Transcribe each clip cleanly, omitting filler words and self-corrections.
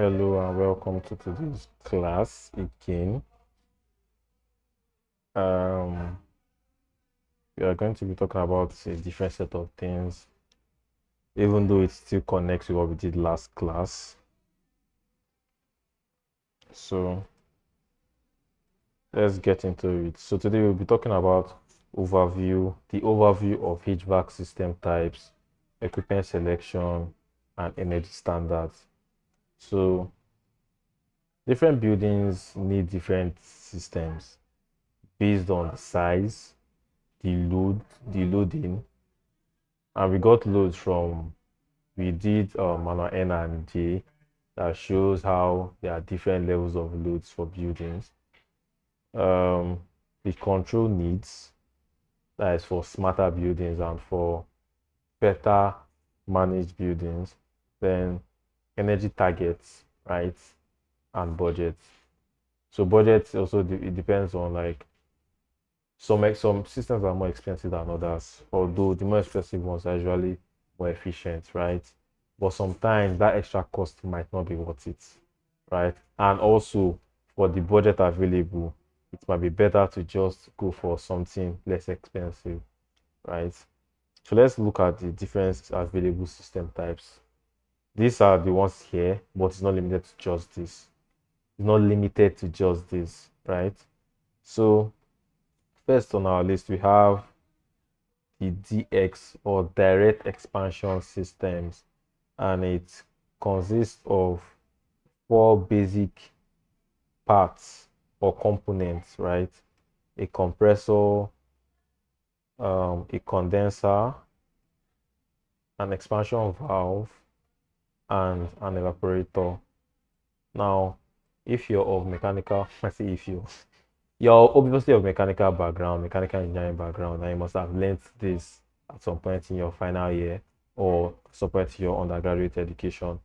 Hello and welcome to today's class again. Um, we are going to be talking about a different set of things, even though it still connects with what we did last class. So let's get into it. So today we'll be talking about the overview of HVAC system types, equipment selection, and energy standards. So different buildings need different systems based on the size, the loading, and we got loads from we did manual N and J that shows how there are different levels of loads for buildings. Um, the control needs, that is for smarter buildings and for better managed buildings. Then energy targets, right, and budgets. So budgets also it depends on like some systems are more expensive than others, although the more expensive ones are usually more efficient, right? But sometimes that extra cost might not be worth it, right? And also for the budget available, it might be better to just go for something less expensive, right? So let's look at the different available system types. These are the ones here, but it's not limited to just this. It's not limited to just this, right? So first on our list, we have the DX or direct expansion systems, and it consists of four basic parts or components, right? A compressor, a condenser, an expansion valve, and an evaporator. Now, if you're of mechanical, I say if you're obviously of mechanical background, mechanical engineering background, and you must have learned this at some point in your final year or some point in your undergraduate education.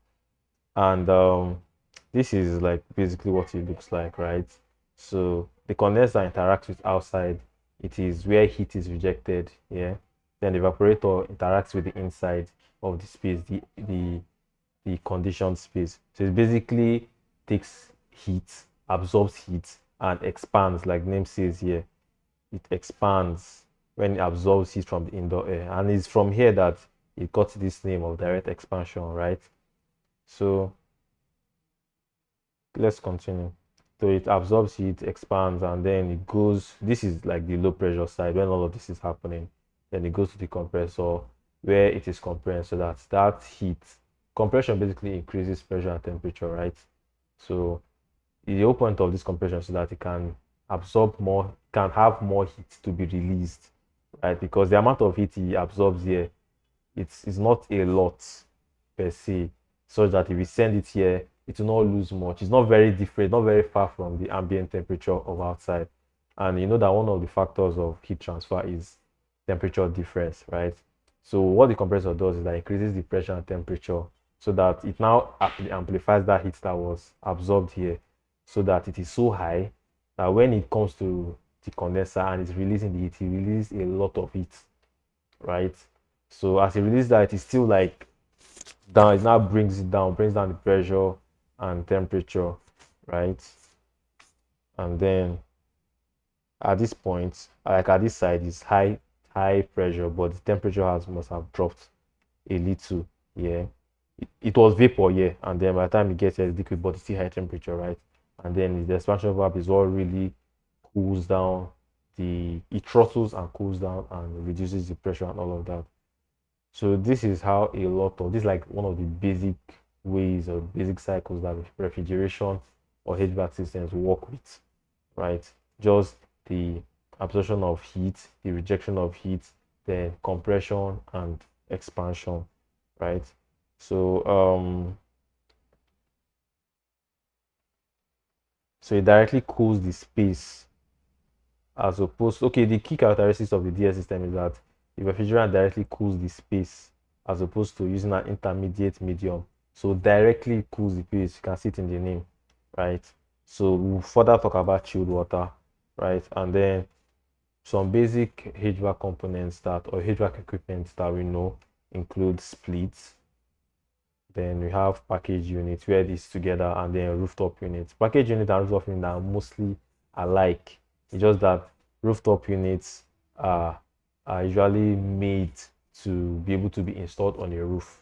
And this is like basically what it looks like, right? So the condenser interacts with outside. It is where heat is rejected, yeah. Then the evaporator interacts with the inside of the space, the conditioned space. So it basically takes heat, absorbs heat, and expands, like the name says here. It expands when it absorbs heat from the indoor air. And it's from here that it got this name of direct expansion, right? So let's continue. So it absorbs heat, expands, and then it goes. This is like the low pressure side when all of this is happening. Then it goes to the compressor where it is compressed so that that heat compression basically increases pressure and temperature, right? So the whole point of this compression is so that it can absorb more, can have more heat to be released, right? Because the amount of heat it absorbs here, it's not a lot per se, such that if we send it here, it will not lose much. It's not very different, not very far from the ambient temperature of outside. And you know that one of the factors of heat transfer is temperature difference, right? So what the compressor does is that it increases the pressure and temperature so that it now amplifies that heat that was absorbed here so that it is so high that when it comes to the condenser and it's releasing the heat, it releases a lot of heat, right? So as it releases that, it's still like down, it now brings it down, brings down the pressure and temperature, right? And then at this point, like at this side, is high pressure, but the temperature has must have dropped a little. Yeah, it was vapor, yeah, and then by the time it gets here, it's liquid, but it's still high temperature, right? And then the expansion valve is what really cools down it throttles and cools down and reduces the pressure and all of that. So this is how a lot of this is like one of the basic ways or basic cycles that refrigeration or HVAC systems work with, right? Just the absorption of heat, the rejection of heat, then compression and expansion, right? So so it directly cools the space as opposed okay, the key characteristics of the DS system is that the refrigerant directly cools the space as opposed to using an intermediate medium. So directly cools the space, you can see it in the name, right? So we'll further talk about chilled water, right? And then some basic HVAC components that or HVAC equipment that we know include splits, Then we have package unit where it is together, and then rooftop unit. Package unit and rooftop unit are mostly alike. It's just that rooftop units are, are usually made to be able to be installed on a roof,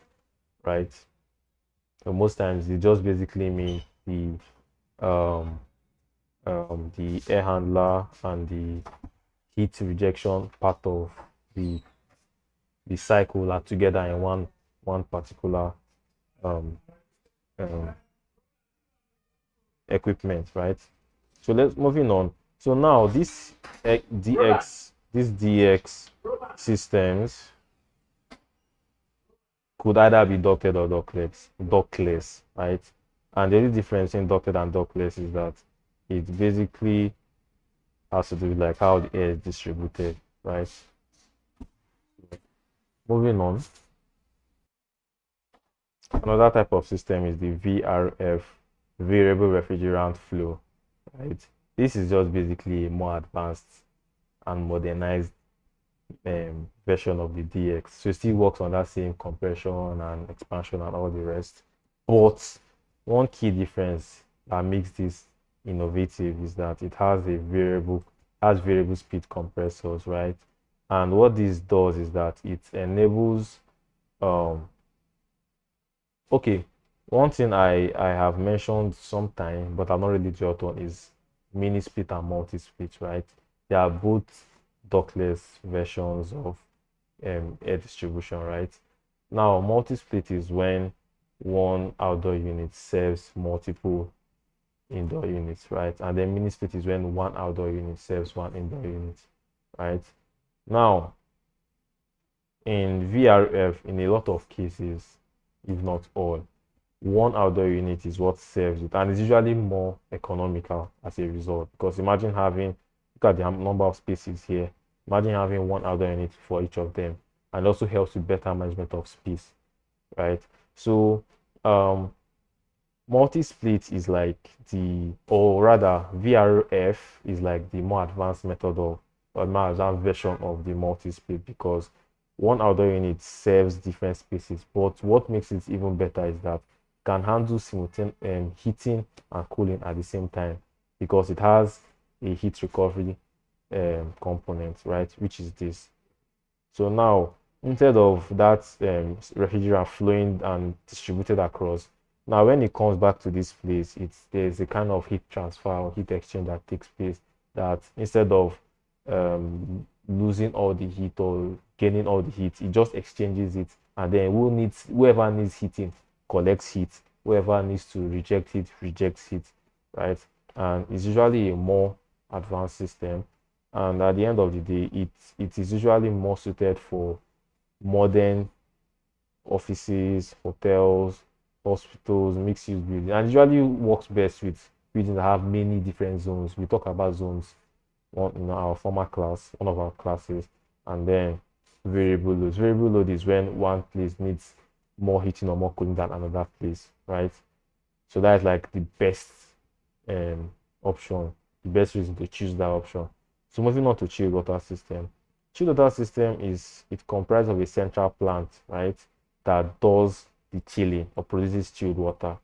right? So most times they just basically mean um, the air handler and the heat rejection part of the the cycle are together in one particular um, um, equipment, right? So let's moving on. So now these DX systems could either be ducted or ductless, right? And the only difference in ducted and ductless is that it basically has to do with like how the air is distributed, right? Moving on. Another type of system is the VRF, variable refrigerant flow, right? This is just basically a more advanced and modernized version of the DX. So it still works on that same compression and expansion and all the rest. But one key difference that makes this innovative is that it has variable speed compressors, right? And what this does is that it enables um okay, one thing I have mentioned sometime, but I'm not really dwelt on is mini split and multi split, right? They are both ductless versions of air distribution, right? Now, multi split is when one outdoor unit serves multiple indoor units, right? And then mini split is when one outdoor unit serves one indoor unit, right? Now, in VRF, in a lot of cases, if not all, one outdoor unit is what serves it, and it's usually more economical as a result. Because imagine having, look at the number of spaces here. Imagine having one outdoor unit for each of them, and also helps with better management of space, right? So, um, multi-split is like or rather, VRF is like the more advanced method of, or more advanced version of the multi-split because one outdoor unit serves different spaces. But what makes it even better is that it can handle simultaneous heating and cooling at the same time because it has a heat recovery component, right? Which is this. So now, instead of that refrigerant flowing and distributed across, now when it comes back to this place, there's a kind of heat transfer or heat exchange that takes place that instead of losing all the heat or gaining all the heat, it just exchanges it. And then whoever needs heating collects heat. Whoever needs to reject it rejects heat, right? And it's usually a more advanced system, and at the end of the day it is usually more suited for modern offices, hotels, hospitals, mixed use buildings, and usually works best with buildings that have many different zones. We talk about zones one in our former class, one of our classes. And then variable load is when one place needs more heating or more cooling than another place, right? So that's like the best um option, the best reason to choose that option. So moving on to chilled water system. Chilled water system is it comprises of a central plant, right, that does the chilling or produces chilled water,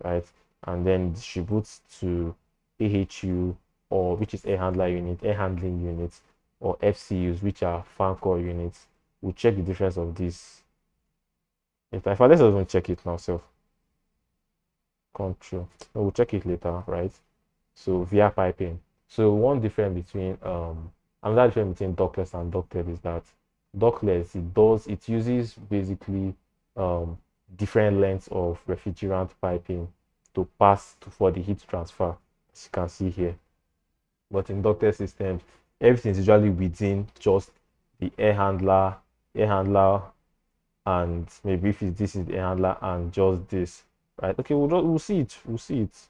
right, and then distributes to AHU, or which is air handling units, or FCUs, which are fan core units. We'll check the difference of this. If I let's even check it now, self control. No, we'll check it later, right? So via piping. So one difference between another difference between ductless and ducted is that ductless it uses basically um different lengths of refrigerant piping to for the heat transfer, as you can see here. But in ducted systems, everything is usually within just the air handler, and maybe if this is the air handler and just this, right? Okay, we'll see it. We'll see it.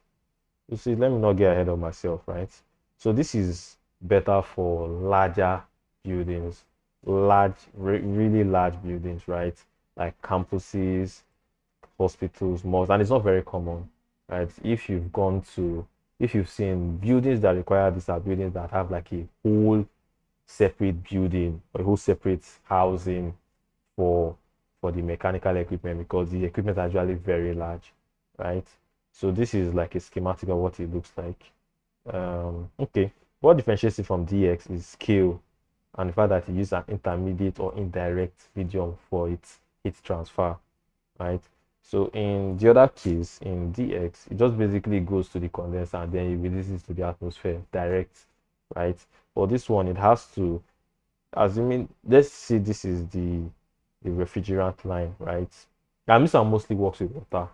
You see, let me not get ahead of myself, right? So this is better for larger buildings, really large buildings, right? Like campuses, hospitals, malls, and it's not very common, right? If you've seen buildings that require this are buildings that have like a whole separate building or a whole separate housing for for the mechanical equipment because the equipment is actually very large, right? So this is like a schematic of what it looks like. Okay, what differentiates it from DX is scale and the fact that you use an intermediate or indirect medium for its heat transfer, right? So in the other case, in DX, it just basically goes to the condenser and then it releases to the atmosphere direct, right? For this one, it has to, assuming, let's say this is the refrigerant line, right? And this one mostly works with water.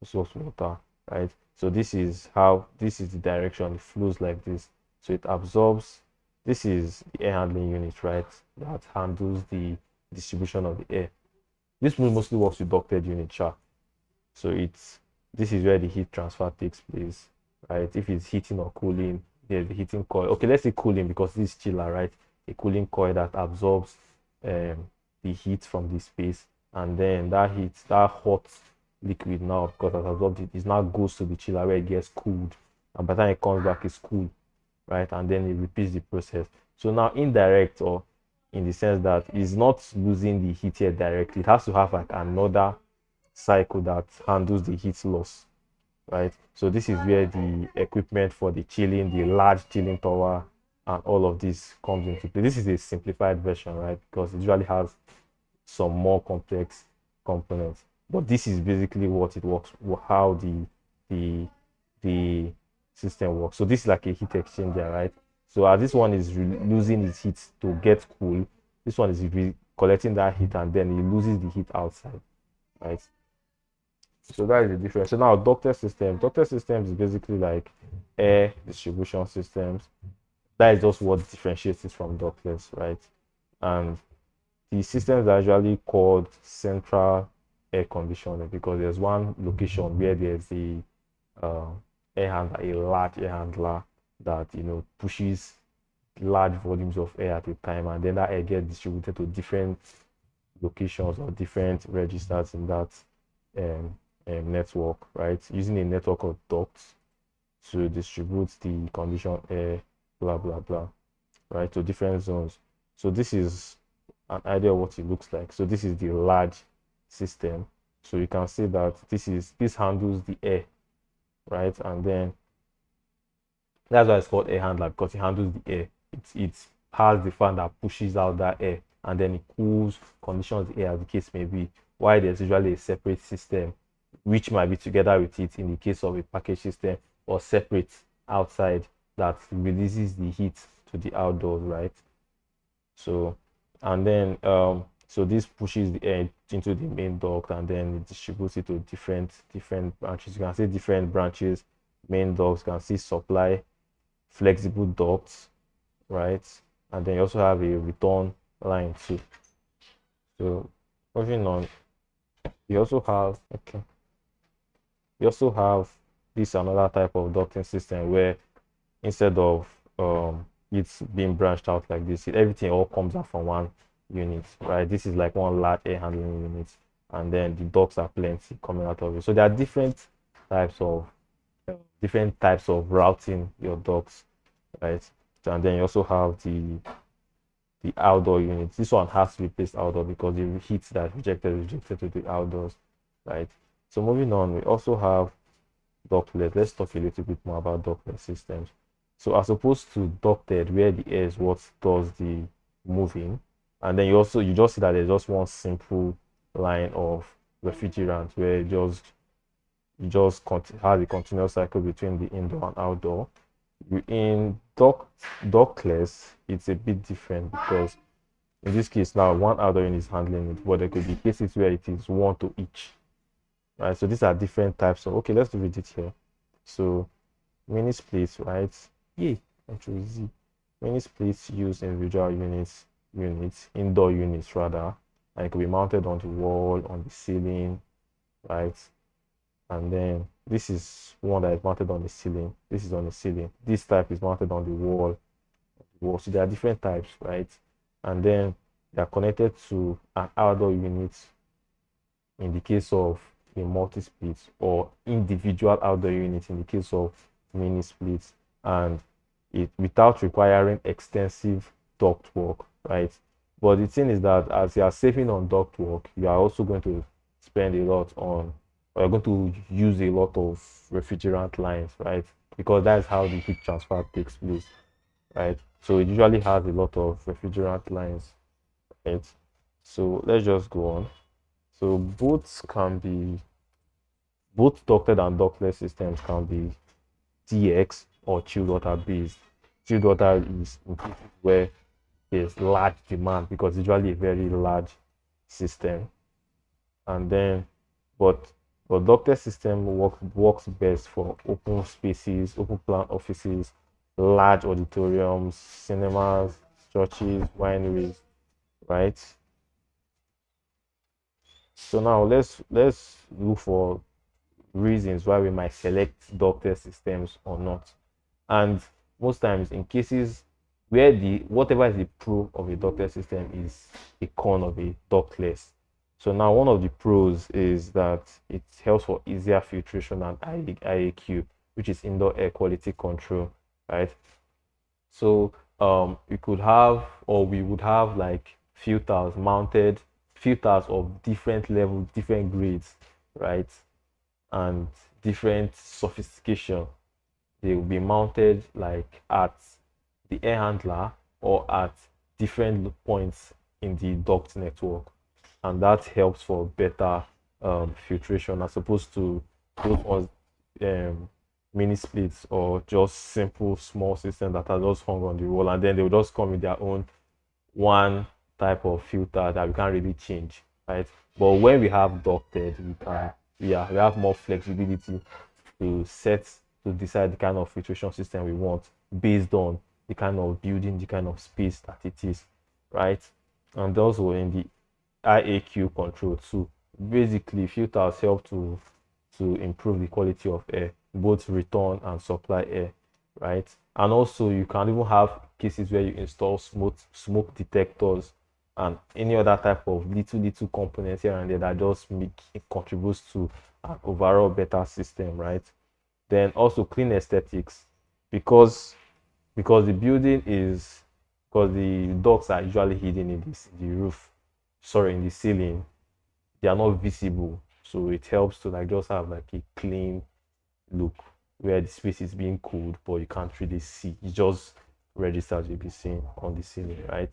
This works with water, right? So this is how, this is the direction, it flows like this. So it absorbs, this is the air handling unit, right? That handles the distribution of the air. This one mostly works with ducted unit, sure. So it's, this is where the heat transfer takes place, right? If it's heating or cooling, there's the heating coil. Okay, let's say cooling because this is chiller, right? A cooling coil that absorbs the heat from the space, and then that heat, that hot liquid now, because it absorbed it, is now goes to the chiller where it gets cooled, and by the time it comes back, it's cool, right? And then it repeats the process. So now indirect, or in the sense that it's not losing the heat here directly, it has to have like another cycle that handles the heat loss, right? So this is where the equipment for the chilling, the large chilling tower, and all of this comes into play. This is a simplified version, right? Because it usually has some more complex components. But this is basically what it works, how the the system works. So this is like a heat exchanger, right? So as this one is losing its heat to get cool, this one is collecting that heat and then it loses the heat outside, right? So that is the difference. So now ducted system. Ducted systems is basically like air distribution systems. That is just what differentiates it from ductless, right? And the systems are usually called central air conditioning because there's one location where there's a uh, air handler, a large air handler that pushes large volumes of air at a time, and then that air gets distributed to different locations or different registers in that um, network, right? Using a network of ducts to distribute the conditioned air, blah blah blah, right, to different zones. So this is an idea of what it looks like. So this is the large system. So you can see that this handles the air, right? And then that's why it's called air handler, because it handles the air. It has the fan that pushes out that air, and then it cools, conditions the air as the case may be. Why there's usually a separate system which might be together with it in the case of a package system, or separate outside that releases the heat to the outdoors, right? So, and then so this pushes the air into the main duct and then it distributes it to different branches. You can see different branches, main ducts, you can see supply, flexible ducts, right? And then you also have a return line too. So moving on, you also have, okay, you also have this another type of ducting system where instead of it's being branched out like this, everything all comes out from one unit, right? This is like one large air handling unit, and then the ducts are plenty coming out of it. So there are types of different types of routing your ducts, right? So, and then you also have the outdoor units. This one has to be placed outdoor because the heat that rejected to the outdoors, right? So moving on, we also have ductless. Let's talk a little bit more about ductless systems. So as opposed to ducted, where the air is what does the moving, and then you just see that there's just one simple line of refrigerant where has a continuous cycle between the indoor and outdoor. In ductless, it's a bit different because in this case now one outdoor unit is handling it, but there could be cases where it is one to each, right? So these are different types of, okay, let's read it here. So mini splits, right? Yeah, Control Z. Mini splits use individual indoor units rather, and it could be mounted on the wall, on the ceiling, right? And then this is one that is mounted on the ceiling. This is on the ceiling. This type is mounted on the wall. So there are different types, right? And then they are connected to an outdoor unit in the case of a multi-split, or individual outdoor unit in the case of mini splits, and it without requiring extensive duct work, right? But the thing is that as you are saving on duct work, you are also going to spend a lot on, or you're going to use a lot of refrigerant lines, right? Because that's how the heat transfer takes place, right? So it usually has a lot of refrigerant lines, right? So let's just go on. So both ducted and ductless systems can be TX or chilled water based. Chilled water is in cases where there's large demand because it's usually a very large system. And then, but ducted system works best for open spaces, open plan offices, large auditoriums, cinemas, churches, wineries, right? So now let's look for reasons why we might select ducted systems or not. And most times in cases where the whatever is the pro of a ducted system is a con of a ductless. So now one of the pros is that it helps for easier filtration and IAQ, which is indoor air quality control, right? So we could have, or we would have like filters mounted, filters of different levels, different grades, right? And different sophistication. They will be mounted like at the air handler or at different points in the duct network, and that helps for better filtration as opposed to those um, mini splits or just simple small systems that are just hung on the wall, and then they will just come with their own one type of filter that we can't really change, right? But when we have ducted, we have more flexibility to set to decide the kind of filtration system we want based on the kind of building, the kind of space that it is, right? And also in the IAQ control too. Basically, filters help to improve the quality of air, both return and supply air, right? And also you can even have cases where you install smoke detectors and any other type of little components here and there that just make it contributes to an overall better system, right? Then also clean aesthetics because the building is because the ducts are usually hidden in this the roof, sorry, in the ceiling. They are not visible, so it helps to like just have like a clean look where the space is being cooled, but you can't really see. It just registers you'll be seeing on the ceiling, right?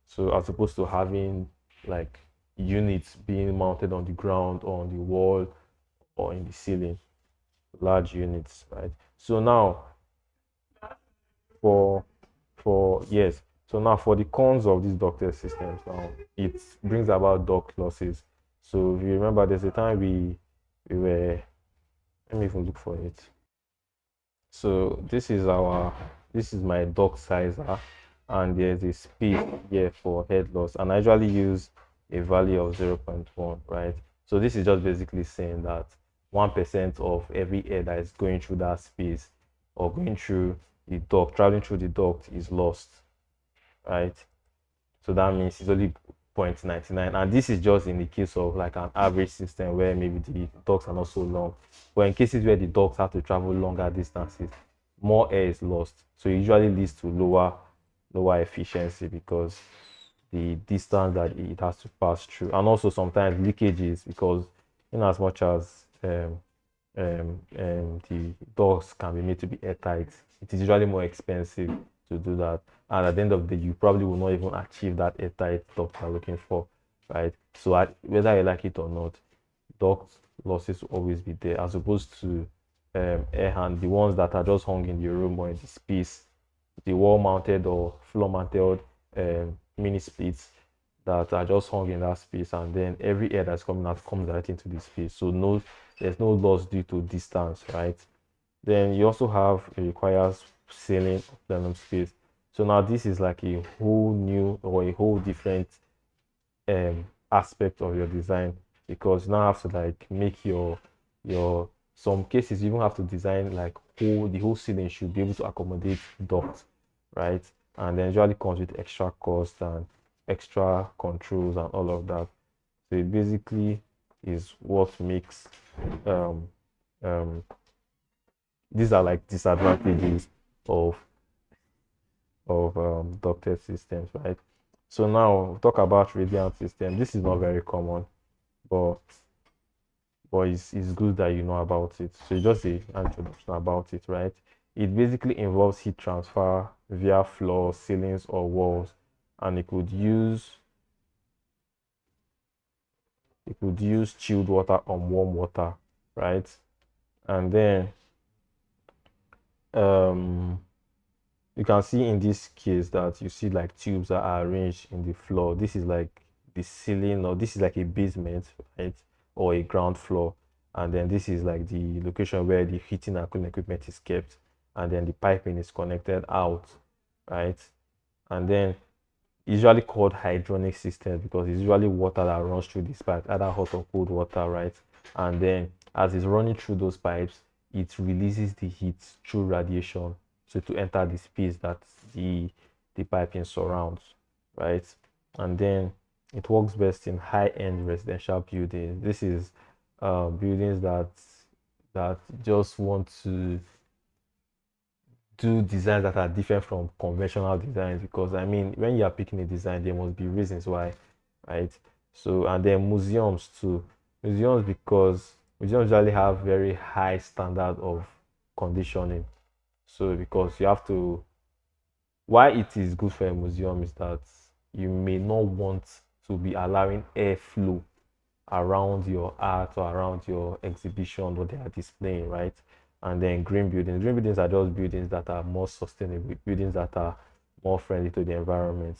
So as opposed to having like units being mounted on the ground or on the wall or in the ceiling, large units, right? So now for yes, so now for the cons of these ducted systems, now it brings about duct losses. So if you remember, there's a time we were, let me even look for it. So this is my duct sizer, and there's a space here for head loss, and I usually use a value of 0.1, right? So this is just basically saying that 1% of every air that is going through that space or going through the duct, traveling through the duct is lost, right? So that means it's only 0.99. And this is just in the case of like an average system where maybe the ducts are not so long. But in cases where the ducts have to travel longer distances, more air is lost. So it usually leads to lower efficiency because the distance that it has to pass through. And also sometimes leakages because in as much as the doors can be made to be airtight, it is usually more expensive to do that. And at the end of the day, you probably will not even achieve that airtight duct you're looking for, right? So whether you like it or not, duct losses will always be there, as opposed to air hand, the ones that are just hung in the room or in the space, the wall mounted or floor mounted mini splits that are just hung in that space, and then every air that's coming out comes right into the space. So there's no loss due to distance, right? Then you also have it requires ceiling of plenum space. So now this is like a whole new or a whole different aspect of your design, because you now have to like make your some cases you even have to design like the whole ceiling should be able to accommodate duct, right? And then usually comes with extra cost and extra controls and all of that. So it basically is what makes um um these are like disadvantages of ducted systems, right? So now talk about radiant system. This is not very common, but it's good that you know about it. So just an introduction about it, right? It basically involves heat transfer via floors, ceilings, or walls, and it could use chilled water or warm water, right? And then um you can see in this case that you see like tubes that are arranged in the floor. This is like the ceiling, or this is like a basement, right? Or a ground floor. And then this is like the location where the heating and cooling equipment is kept. And then the piping is connected out, right? And then usually called hydronic systems because it's usually water that runs through this pipe, either hot or cold water, right? And then as it's running through those pipes, it releases the heat through radiation, so to enter the space that the piping surrounds, right? And then it works best in high-end residential buildings. This is buildings that just want to do designs that are different from conventional designs, because I mean, when you are picking a design, there must be reasons why, right? So, and then museums too. Museums, because museums usually have very high standard of conditioning. So because you have to, why it is good for a museum is that you may not want to be allowing airflow around your art or around your exhibition what they are displaying, right? And then green buildings. Green buildings are just buildings that are more sustainable, buildings that are more friendly to the environment.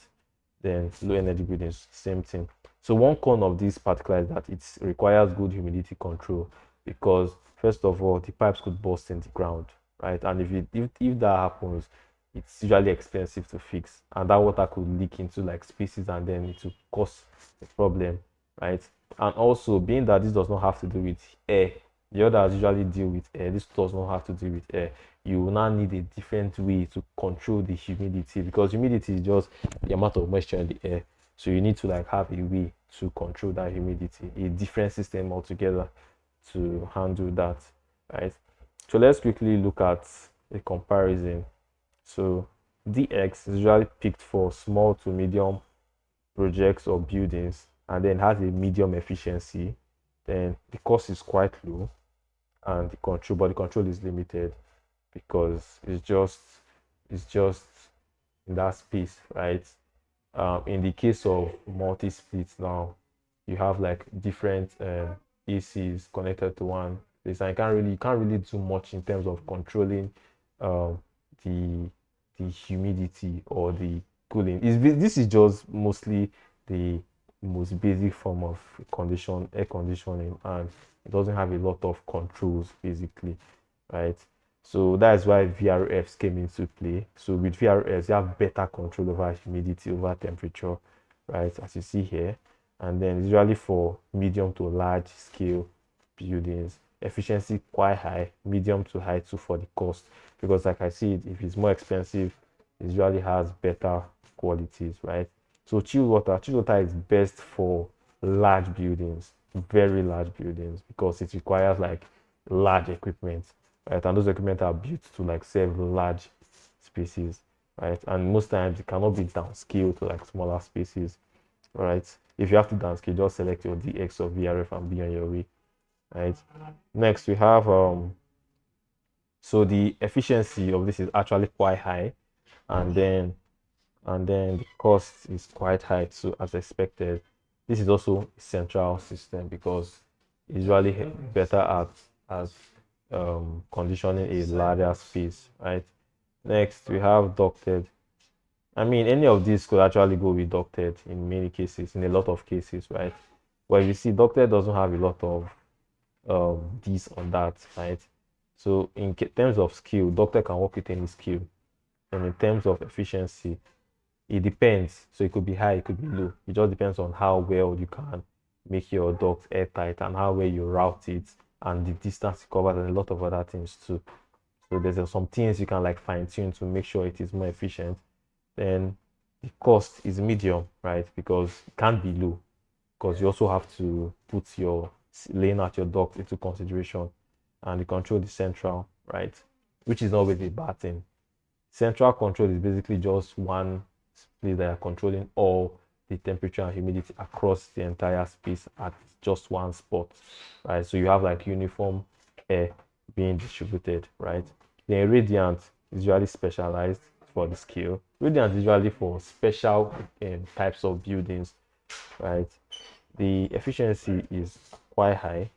Then low energy buildings, same thing. So one con of this particular is that it requires good humidity control, because first of all, the pipes could burst in the ground, right? And if that happens, it's usually expensive to fix, and that water could leak into like spaces, and then it will cause a problem, right? And also, being that this does not have to do with air, the others usually deal with air. This does not have to do with air. You will now need a different way to control the humidity, because humidity is just the amount of moisture in the air. So you need to like have a way to control that humidity, a different system altogether to handle that, right? So let's quickly look at a comparison. So DX is usually picked for small to medium projects or buildings, and then has a medium efficiency. Then the cost is quite low, and the control is limited, because it's just in that space, right? In the case of multi-splits now, you have like different ACs connected to one place, and you can't really do much in terms of controlling um, the the humidity or the cooling. This is just mostly the most basic form of air conditioning, and it doesn't have a lot of controls basically, right? So that's why VRFs came into play. So with VRFs, you have better control over humidity, over temperature, right? As you see here. And then it's usually for medium to large scale buildings. Efficiency quite high, medium to high too for the cost. Because like I see it, if it's more expensive, it usually has better qualities, right? So chilled water is best for large buildings, very large buildings, because it requires like large equipment, right? And those equipment are built to like serve large spaces, right? And most times it cannot be downscaled to like smaller spaces, right? If you have to downscale, just select your DX or VRF and be on your way, right? Next, we have so the efficiency of this is actually quite high, and then the cost is quite high too, as expected. This is also a central system, because it's usually better at conditioning a larger space, right? Next, we have ducted. I mean, any of these could actually go with ducted in many cases, in a lot of cases, right? But you see, ducted doesn't have a lot of this or that, right? So in terms of skill, ducted can work with any skill, and in terms of efficiency, it depends. So it could be high, it could be low. It just depends on how well you can make your duct airtight, and how well you route it, and the distance it covers, and a lot of other things too. So there's some things you can like fine tune to make sure it is more efficient. Then the cost is medium, right? Because it can't be low, because you also have to put your laying out your duct into consideration, and the control is central, right? Which is not always a bad thing. Central control is basically just one place that are controlling all the temperature and humidity across the entire space at just one spot, right? So you have like uniform air being distributed, right? Then radiant is usually specialized for the scale. Radiant is usually for special types of buildings, right? The efficiency is quite high,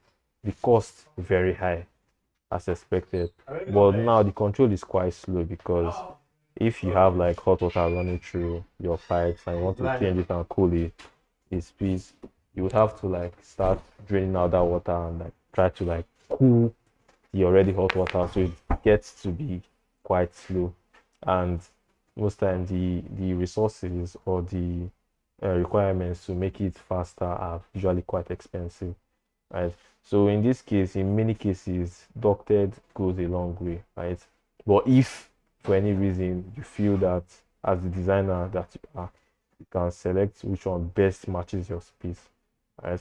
the cost very high as expected. But now the control is quite slow because if you have like hot water running through your pipes and you want to change it and cool it, it's please you would have to like start draining out that water and like try to like cool the already hot water, so it gets to be quite slow. And most times the resources or the requirements to make it faster are usually quite expensive, right? So in this case, in many cases, ducted goes a long way, right? But if for any reason you feel that as the designer that you are, you can select which one best matches your space, right?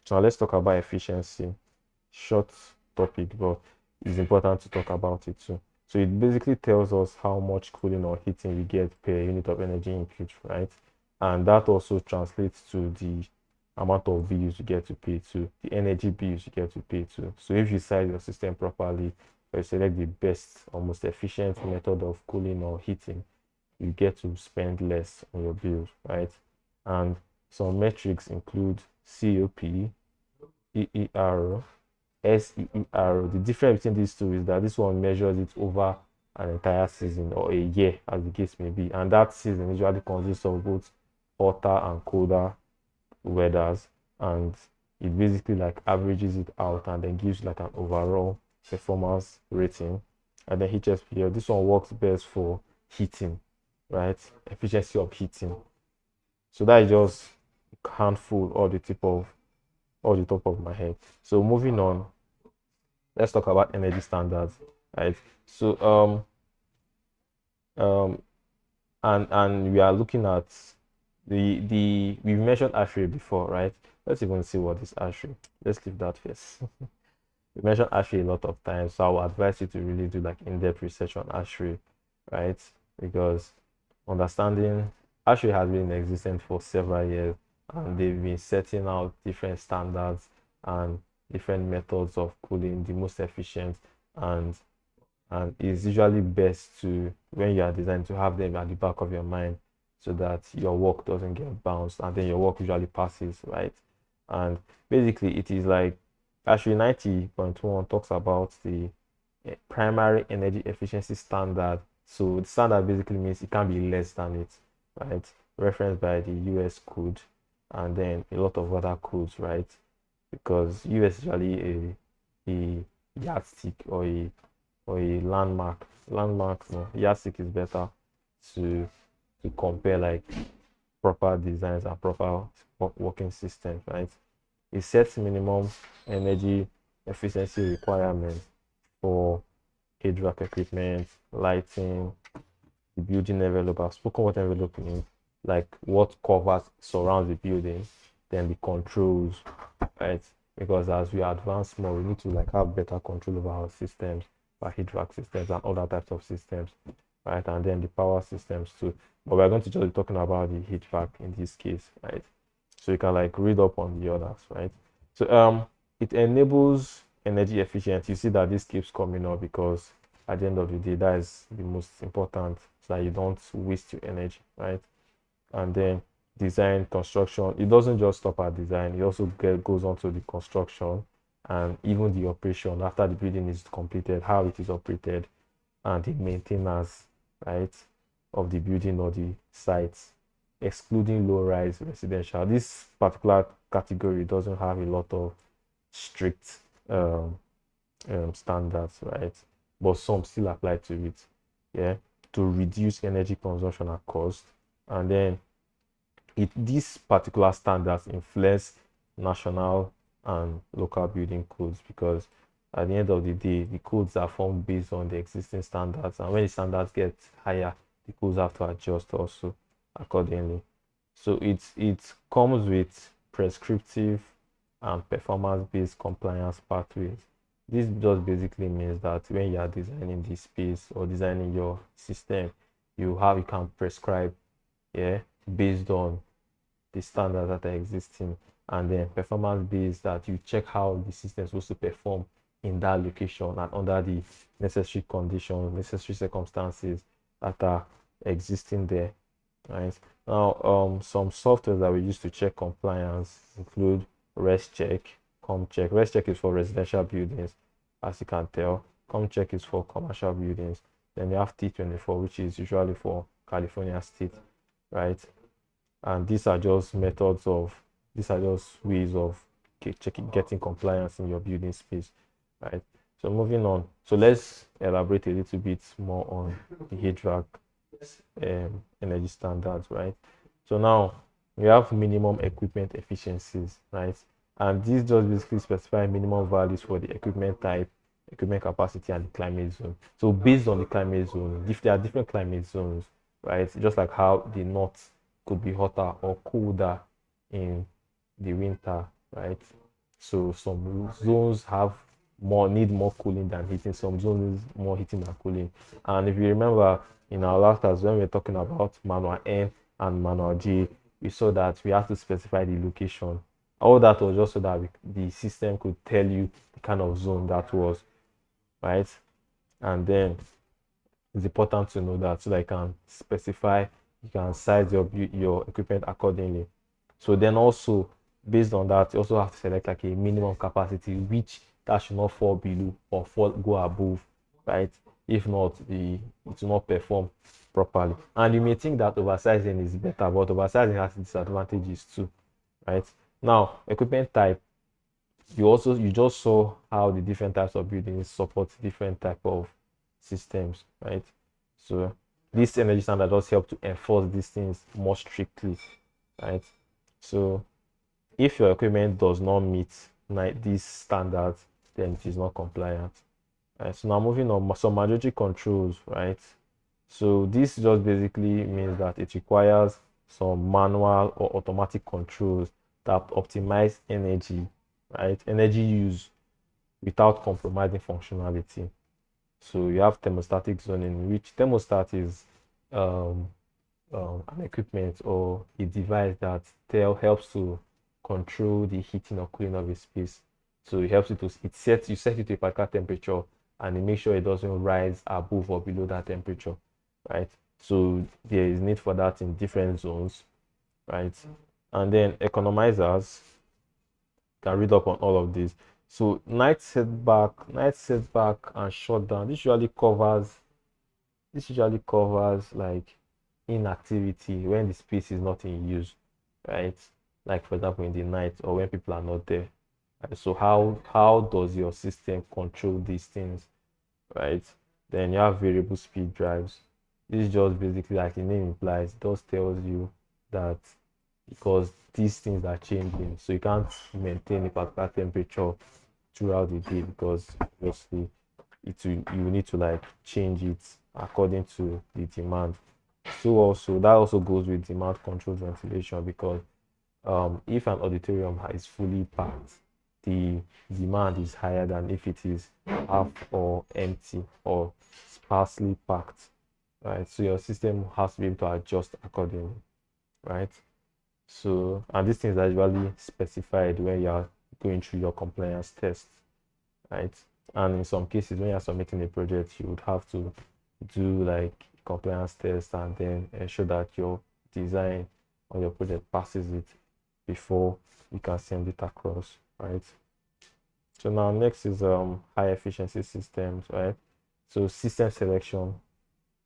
So now let's talk about efficiency. Short topic, but it's important to talk about it too. So it basically tells us how much cooling or heating we get per unit of energy input, right? And that also translates to the amount of bills you get to pay to, the energy bills you get to pay to. So if you size your system properly, or you select the best or most efficient method of cooling or heating, you get to spend less on your bills, right? And some metrics include COP, EER, SEER. The difference between these two is that this one measures it over an entire season or a year, as the case may be. And that season usually consists of both hotter and colder weathers. And it basically like averages it out and then gives like an overall performance rating. And then HSPL, this one works best for heating, right? Efficiency of heating. So that is just a handful of the top of my head. So moving on, let's talk about energy standards, right? So and we are looking at we've mentioned ASHRAE before, right? Let's even see what is ASHRAE. Let's leave that first. We mentioned ASHRAE a lot of times, so I would advise you to really do like in-depth research on ASHRAE, right? Because understanding ASHRAE has been in existence for several years, and they've been setting out different standards and different methods of cooling the most efficient, and it's usually best to, when you are designing, to have them at the back of your mind so that your work doesn't get bounced and then your work usually passes, right? And basically it is like ASHRAE 90.1 talks about the primary energy efficiency standard. So the standard basically means it can't be less than it, right? Referenced by the US code and then a lot of other codes, right? Because US is usually a yardstick or a landmark. Landmark, no, yardstick is better to compare like proper designs and proper working systems, right? It sets minimum energy efficiency requirements for HVAC equipment, lighting, the building envelope. I've spoken what envelope means, like what covers surrounds the building, then the controls, right? Because as we advance more, we need to like have better control over our systems, our HVAC systems and other types of systems, right? And then the power systems too. But we're going to just be talking about the HVAC in this case, right? So you can like read up on the others, right? So it enables energy efficiency. You see that this keeps coming up because at the end of the day, that is the most important, so that you don't waste your energy, right? And then design, construction. It doesn't just stop at design, it also goes on to the construction and even the operation after the building is completed, how it is operated, and the maintenance, right, of the building or the sites, excluding low-rise residential. This particular category doesn't have a lot of strict standards, right? But some still apply to it, yeah, to reduce energy consumption and cost. And then these particular standards influence national and local building codes, because at the end of the day, the codes are formed based on the existing standards, and when the standards get higher, the codes have to adjust also accordingly. So it comes with prescriptive and performance-based compliance pathways. This just basically means that when you are designing this space or designing your system, you can prescribe yeah, based on the standards that are existing, and then performance based, that you check how the system is supposed to perform in that location and under the necessary conditions, necessary circumstances that are existing there. Right. Now, some softwares that we use to check compliance include ResCheck, ComCheck. ResCheck is for residential buildings, as you can tell. ComCheck is for commercial buildings. Then we have T24, which is usually for California State, right? And these are just ways of getting compliance in your building space, right? So moving on. So let's elaborate a little bit more on the HVAC energy standards, right? So now we have minimum equipment efficiencies, right? And these just basically specify minimum values for the equipment type, equipment capacity, and the climate zone. So based on the climate zone, if there are different climate zones, right? Just like how the north could be hotter or colder in the winter, right? So some zones need more cooling than heating. Some zones more heating than cooling. And if you remember in our last class when we were talking about manual N and manual J, we saw that we have to specify the location. All that was just so that the system could tell you the kind of zone that was, right? And then it's important to know that so that you can size your equipment accordingly. So then also based on that, you also have to select like a minimum capacity, which that should not fall below or go above, right? If not, it will not perform properly. And you may think that oversizing is better, but oversizing has disadvantages too, right? Now, equipment type, you just saw how the different types of buildings support different type of systems, right? So this energy standard does help to enforce these things more strictly, right? So if your equipment does not meet these standards, then it is not compliant. Right? So now moving on, some mandatory controls, right? So this just basically means that it requires some manual or automatic controls that optimize energy, right? Energy use without compromising functionality. So you have thermostatic zoning, which thermostat is um, an equipment or a device that helps to control the heating or cooling of a space. So it helps you set it to a particular temperature and it makes sure it doesn't rise above or below that temperature, right? So there is need for that in different zones, right? And then economizers can read up on all of this. So night setback and shutdown. This usually covers like inactivity when the space is not in use, right? Like for example in the night or when people are not there. Right? So how does your system control these things, right? Then you have variable speed drives. This is just basically like the name implies, it just tells you that because these things are changing, so you can't maintain a particular temperature throughout the day because obviously you need to like change it according to the demand. So also that also goes with demand controlled ventilation because if an auditorium is fully packed, the demand is higher than if it is half or empty or sparsely packed, right? So your system has to be able to adjust accordingly, right? So, and these things are usually specified when you are going through your compliance test, right? And in some cases, when you're submitting a project, you would have to do like compliance test and then ensure that your design or your project passes it before you can send it across, right? So now next is high efficiency systems, right? So system selection.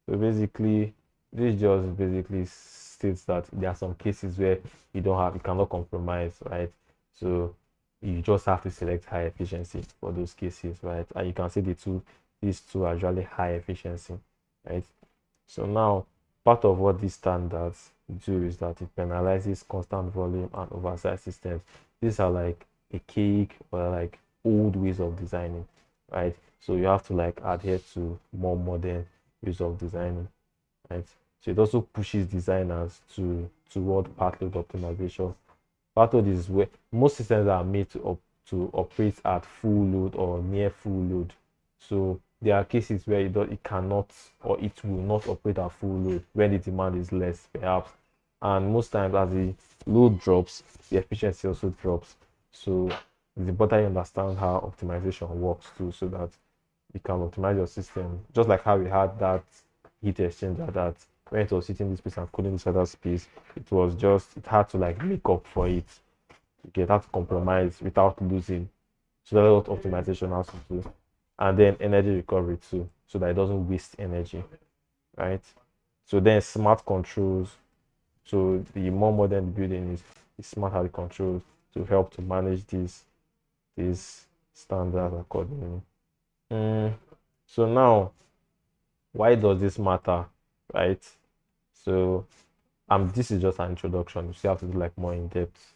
So basically, this just basically states that there are some cases where you cannot compromise, right? So you just have to select high efficiency for those cases, right? And you can see these two are usually high efficiency, right? So now, part of what these standards do is that it penalizes constant volume and oversized systems. These are like archaic or like old ways of designing, right? So you have to like adhere to more modern ways of designing, right? So it also pushes designers toward part load optimization. Part load is where most systems are made to operate at full load or near full load. So there are cases where it cannot or it will not operate at full load when the demand is less, perhaps And most times, as the load drops, the efficiency also drops. So it's important you understand how optimization works too, so that you can optimize your system. Just like how we had that heat exchanger that when it was heating this space and cooling this other space, it had to like make up for it. It had to compromise without losing. So that's what optimization has to do. And then energy recovery too, so that it doesn't waste energy, right? So then smart controls. So the more modern the building is, the smarter the controls to help to manage these standards accordingly. Mm, so now, why does this matter, right? So this is just an introduction. You still have to do like more in-depth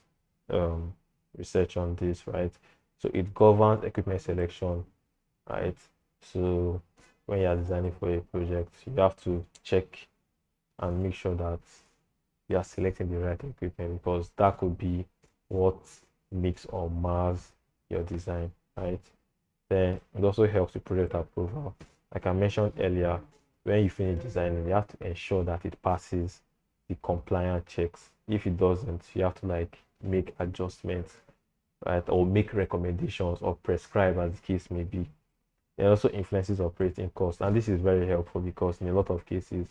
um, research on this, right? So it governs equipment selection, right? So when you are designing for a project, you have to check and make sure that you are selecting the right equipment, because that could be what makes or mars your design, right? Then it also helps with project approval. Like I mentioned earlier, when you finish designing, you have to ensure that it passes the compliance checks. If it doesn't, you have to like make adjustments, right? Or make recommendations or prescribe, as the case may be. It also influences operating costs. And this is very helpful because in a lot of cases,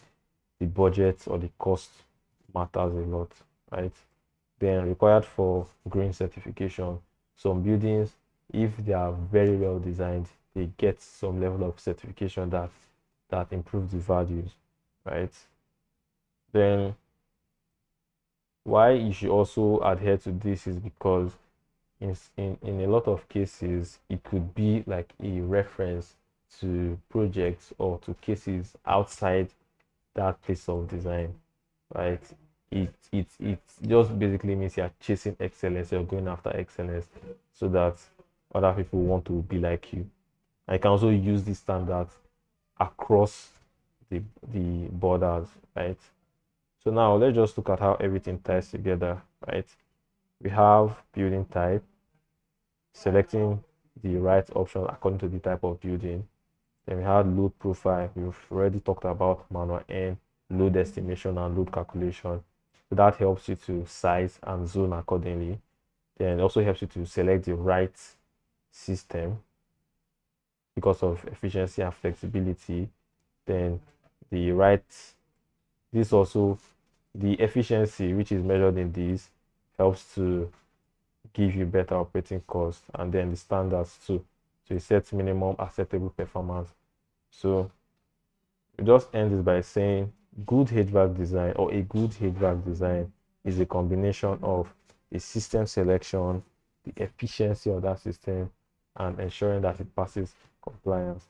the budget or the cost matters a lot, right? Then required for green certification. Some buildings, if they are very well designed, they get some level of certification that improves the values, right? Then why you should also adhere to this is because in a lot of cases, it could be like a reference to projects or to cases outside that place of design, right? It just basically means you're chasing excellence, you're going after excellence so that other people want to be like you. And you can also use these standards across the borders, right? So now let's just look at how everything ties together, right? We have building type, selecting the right option according to the type of building. Then we have load profile. We've already talked about manual N, load estimation, and load calculation. So that helps you to size and zone accordingly. Then it also helps you to select the right system because of efficiency and flexibility. Then the right, this also, the efficiency which is measured in this helps to give you better operating costs, and then the standards too. So it sets minimum acceptable performance. So we just end this by saying good HVAC design or a good HVAC design is a combination of the system selection, the efficiency of that system, and ensuring that it passes compliance.